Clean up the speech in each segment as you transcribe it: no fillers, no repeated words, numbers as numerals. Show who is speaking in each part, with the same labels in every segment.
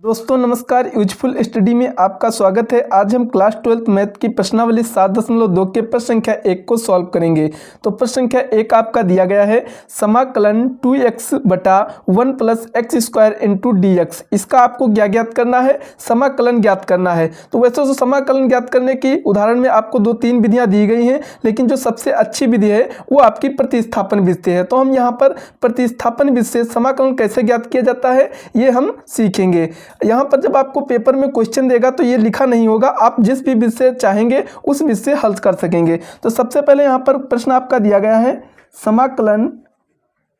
Speaker 1: दोस्तों नमस्कार, useful study में आपका स्वागत है। आज हम क्लास 12th मैथ की प्रश्नावली 7.2 के प्रश्न संख्या 1 को सॉल्व करेंगे। तो प्रश्न संख्या 1 आपका दिया गया है समाकलन 2x बटा 1 plus x square into D x. इसका आपको क्या ज्ञात करना है? समाकलन ज्ञात करना है। तो वैसे तो समाकलन ज्ञात करने की उदाहरण में आपको 2-3 विधियाँ दी गई हैं, लेकिन जो सबसे अच्छी विधि है वो आपकी प्रतिस्थापन विधि से है। तो हम यहाँ पर प्रतिस्थापन विधि से समाकलन कैसे ज्ञात किया जाता है ये हम सीखेंगे। यहाँ पर जब आपको पेपर में क्वेश्चन देगा तो ये लिखा नहीं होगा, आप जिस भी विधि से चाहेंगे उस विधि से हल कर सकेंगे। तो सबसे पहले यहाँ पर प्रश्न आपका दिया गया है समाकलन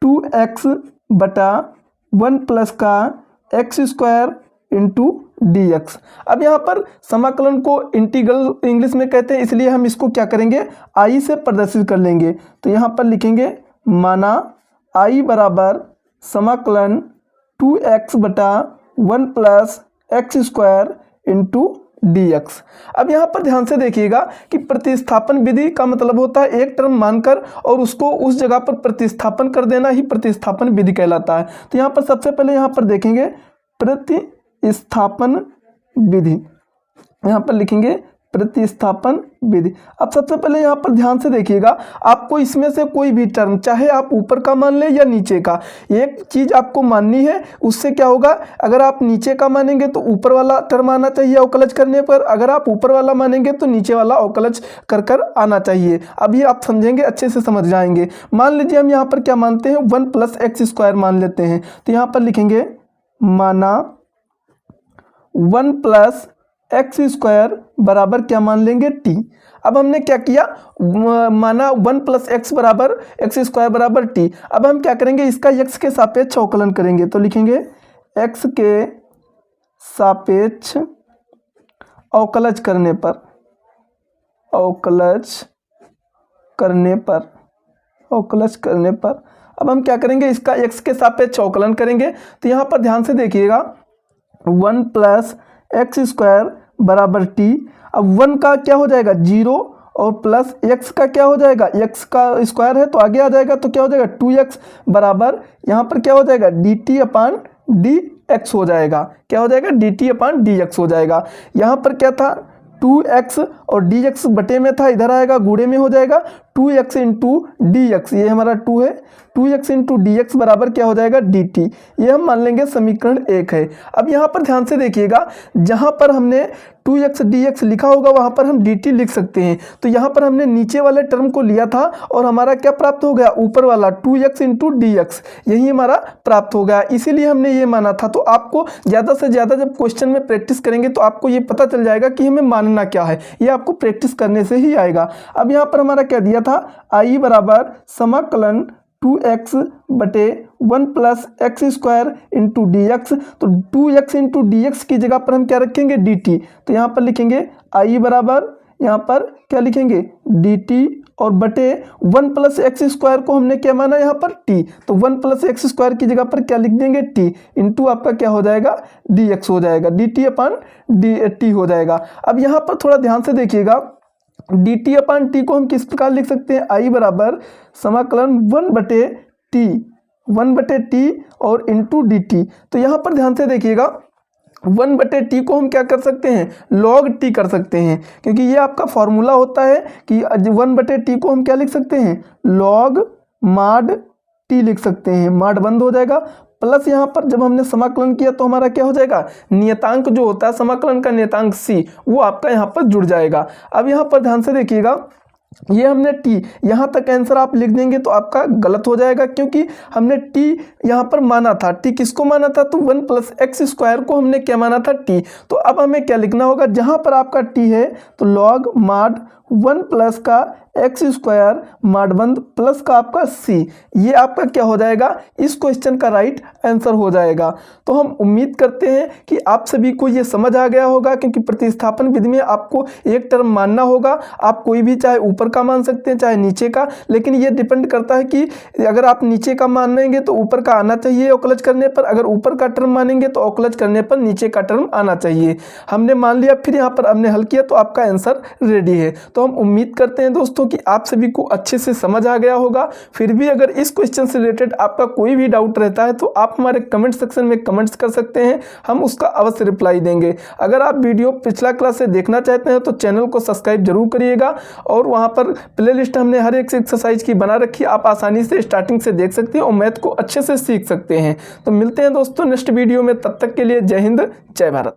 Speaker 1: 2x बटा 1 प्लस का x square into D x. अब यहाँ पर समाकलन को इंटीग्रल इंग्लिश में कहते हैं, इसलिए हम इसको क्या करेंगे, आई से प्रदर्शित कर लेंगे। तो यहाँ पर लिखेंगे माना आई बराबर समाकलन 2x बटा 1 plus x square into D x. अब यहाँ पर ध्यान से देखिएगा कि प्रतिस्थापन विधि का मतलब होता है एक टर्म मानकर और उसको उस जगह पर प्रतिस्थापन कर देना ही प्रतिस्थापन विधि कहलाता है। तो यहाँ पर सबसे पहले यहाँ पर देखेंगे प्रतिस्थापन विधि, यहाँ पर लिखेंगे प्रतिस्थापन विधि। अब सबसे पहले यहाँ पर ध्यान से देखिएगा, आपको इसमें से कोई भी टर्म, चाहे आप ऊपर का मान लें या नीचे का, एक चीज़ आपको माननी है। उससे क्या होगा, अगर आप नीचे का मानेंगे तो ऊपर वाला टर्म आना चाहिए अवकलज करने पर, अगर आप ऊपर वाला मानेंगे तो नीचे वाला अवकलज कर आना चाहिए। अभी आप समझेंगे, अच्छे से समझ जाएंगे। मान लीजिए हम यहाँ पर क्या मानते हैं, 1 प्लस एक्स स्क्वायर मान लेते हैं। तो यहाँ पर लिखेंगे माना 1 प्लस एक्स स्क्वायर बराबर क्या मान लेंगे, टी। अब हमने क्या किया, माना 1 प्लस एक्स बराबर एक्स स्क्वायर बराबर टी। अब हम क्या करेंगे, इसका एक्स के सापेक्ष अवकलन करेंगे। तो लिखेंगे एक्स के सापेक्ष अवकलज करने पर, अवकलज करने पर अब हम क्या करेंगे, इसका एक्स के सापेक्ष अवकलन करेंगे। तो यहाँ पर ध्यान से देखिएगा 1 प्लस एक्स स्क्वायर बराबर टी। अब 1 का क्या हो जाएगा 0 और प्लस x का क्या हो जाएगा, x का स्क्वायर है तो आगे आ जाएगा, तो क्या हो जाएगा 2x बराबर यहाँ पर क्या हो जाएगा dt अपान dx हो जाएगा। क्या हो जाएगा, dt अपान dx हो जाएगा। यहाँ पर क्या था 2x और dx बटे में था, इधर आएगा गुणे में हो जाएगा 2x इंटू डी एक्स। ये हमारा 2 है, 2x इंटू डी एक्स बराबर क्या हो जाएगा dt। ये हम मान लेंगे समीकरण 1 है। अब यहाँ पर ध्यान से देखिएगा, जहाँ पर हमने 2x dx लिखा होगा वहाँ पर हम dt लिख सकते हैं। तो यहाँ पर हमने नीचे वाले टर्म को लिया था और हमारा क्या प्राप्त हो गया, ऊपर वाला 2x इंटू डी एक्स, यही हमारा प्राप्त हो गया। इसीलिए हमने ये माना था। तो आपको ज़्यादा से ज़्यादा जब क्वेश्चन में प्रैक्टिस करेंगे तो आपको ये पता चल जाएगा कि हमें मानना क्या है, ये आपको प्रैक्टिस करने से ही आएगा। अब यहाँ पर हमारा क्या दिया था, आई बराबर समाकलन 2x बटे 1 plus x square into D x. तो 2x इंटू डी एक्स की जगह पर हम क्या रखेंगे, dt। तो यहाँ पर लिखेंगे आई बराबर, यहाँ पर क्या लिखेंगे dt और बटे 1 प्लस एक्स स्क्वायर को हमने क्या माना यहाँ पर t। तो 1 प्लस एक्स स्क्वायर की जगह पर क्या लिख देंगे t इंटू आपका क्या हो जाएगा dx हो जाएगा, dt अपान dt हो जाएगा। अब यहाँ पर थोड़ा ध्यान से देखिएगा, dt अपान टी को हम किस प्रकार लिख सकते हैं, आई बराबर समाकलन 1 बटे टी और इंटू dt। तो यहाँ पर ध्यान से देखिएगा 1 बटे टी को हम क्या कर सकते हैं, log t कर सकते हैं, क्योंकि ये आपका फॉर्मूला होता है कि 1 बटे टी को हम क्या लिख सकते हैं, log माड t लिख सकते हैं, माड बंद हो जाएगा। प्लस यहाँ पर जब हमने समाकलन किया तो हमारा क्या हो जाएगा, नियतांक जो होता है समाकलन का नियतांक c, वो आपका यहाँ पर जुड़ जाएगा। अब यहाँ पर ध्यान से देखिएगा, ये हमने t यहाँ तक आंसर आप लिख देंगे तो आपका गलत हो जाएगा, क्योंकि हमने t यहाँ पर माना था। t किसको माना था, तो 1 प्लस एक्स स्क्वायर को हमने क्या माना था, t। तो अब हमें क्या लिखना होगा, जहाँ पर आपका t है तो log माड 1 प्लस का एक्स स्क्वायर माड बंद प्लस का आपका c, ये आपका क्या हो जाएगा, इस क्वेश्चन का राइट आंसर हो जाएगा। तो हम उम्मीद करते हैं कि आप सभी को ये समझ आ गया होगा, क्योंकि प्रतिस्थापन विधि में आपको एक टर्म मानना होगा। आप कोई भी चाहे ऊपर का मान सकते हैं चाहे नीचे का, लेकिन ये डिपेंड करता है कि अगर आप नीचे का मानेंगे तो ऊपर का आना चाहिए अवकलज करने पर, अगर ऊपर का टर्म मानेंगे तो अवकलज करने पर नीचे का टर्म आना चाहिए। हमने मान लिया, फिर यहाँ पर हमने हल किया तो आपका आंसर रेडी है। तो तो हम उम्मीद करते हैं दोस्तों कि आप सभी को अच्छे से समझ आ गया होगा। फिर भी अगर इस क्वेश्चन से रिलेटेड आपका कोई भी डाउट रहता है तो आप हमारे कमेंट सेक्शन में कमेंट्स कर सकते हैं, हम उसका अवश्य रिप्लाई देंगे। अगर आप वीडियो पिछला क्लास से देखना चाहते हैं तो चैनल को सब्सक्राइब जरूर करिएगा, और वहाँ पर प्लेलिस्ट हमने हर एक एक्सरसाइज की बना रखी, आप आसानी से स्टार्टिंग से देख सकते हैं और मैथ को अच्छे से सीख सकते हैं। तो मिलते हैं दोस्तों नेक्स्ट वीडियो में, तब तक के लिए जय हिंद जय भारत।